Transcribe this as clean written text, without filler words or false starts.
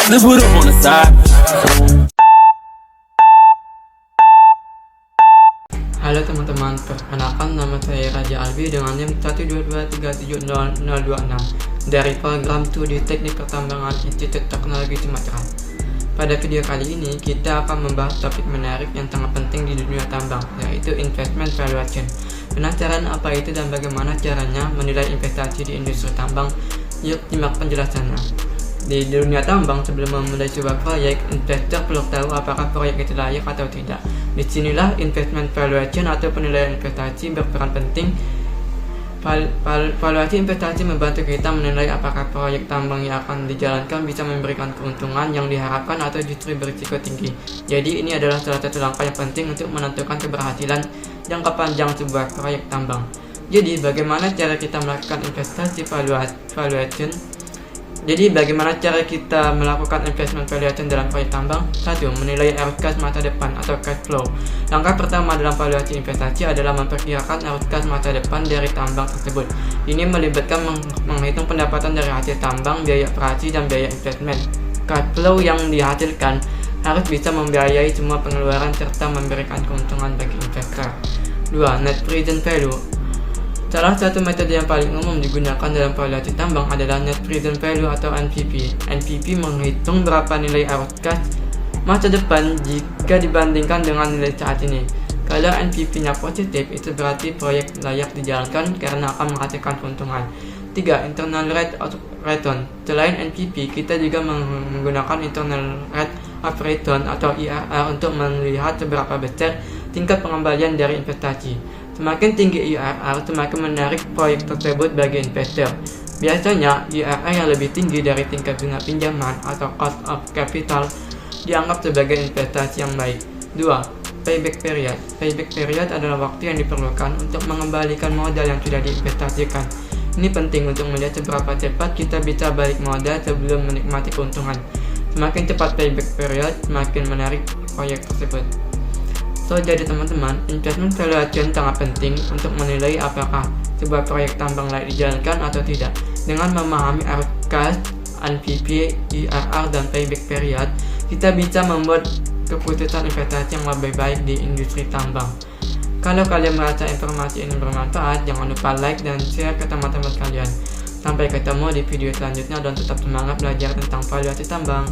then put up on the side. Halo teman-teman, perkenalkan nama saya Raja Albi dengan NIM 122370026 dari program Studi Teknik Pertambangan Institut Teknologi Sumatera. Pada video kali ini, kita akan membahas topik menarik yang sangat penting di dunia tambang, yaitu investment valuation. Penasaran apa itu dan bagaimana caranya menilai investasi di industri tambang? Yuk simak penjelasannya. Di dunia tambang, sebelum memulai sebuah proyek, investor perlu tahu apakah proyek itu layak atau tidak. Disinilah investment valuation atau penilaian investasi berperan penting. Valuasi investasi membantu kita menilai apakah proyek tambang yang akan dijalankan bisa memberikan keuntungan yang diharapkan atau justru berisiko tinggi. Jadi ini adalah salah satu langkah yang penting untuk menentukan keberhasilan jangka panjang sebuah proyek tambang. Jadi bagaimana cara kita melakukan investasi valuation? Jadi bagaimana cara kita melakukan investment valuation dalam proyek tambang? 1. Menilai arus kas masa depan atau cash flow. Langkah pertama dalam valuasi investasi adalah memperkirakan arus kas masa depan dari tambang tersebut. Ini melibatkan menghitung pendapatan dari hasil tambang, biaya operasi, dan biaya investment. Cash flow yang dihasilkan harus bisa membiayai semua pengeluaran serta memberikan keuntungan bagi investor. 2. Net present value. Salah satu metode yang paling umum digunakan dalam valuasi tambang adalah Net Present Value atau NPV. NPV menghitung berapa nilai arus kas masa depan jika dibandingkan dengan nilai saat ini. Kalau NPV-nya positif, itu berarti proyek layak dijalankan karena akan menghasilkan keuntungan. 3. Internal Rate of Return. Selain NPV, kita juga menggunakan Internal Rate of Return atau IRR untuk melihat seberapa besar tingkat pengembalian dari investasi. Semakin tinggi IRR, semakin menarik proyek tersebut bagi investor. Biasanya, IRR yang lebih tinggi dari tingkat bunga pinjaman atau cost of capital dianggap sebagai investasi yang baik. 2. Payback period. Payback period adalah waktu yang diperlukan untuk mengembalikan modal yang sudah diinvestasikan. Ini penting untuk melihat seberapa cepat kita bisa balik modal sebelum menikmati keuntungan. Semakin cepat payback period, semakin menarik proyek tersebut. Jadi teman-teman, investment valuation sangat penting untuk menilai apakah sebuah proyek tambang layak dijalankan atau tidak. Dengan memahami arus kas, NPV, IRR, dan payback period, kita bisa membuat keputusan investasi yang lebih baik di industri tambang. Kalau kalian merasa informasi ini bermanfaat, jangan lupa like dan share ke teman-teman kalian. Sampai ketemu di video selanjutnya dan tetap semangat belajar tentang valuasi tambang.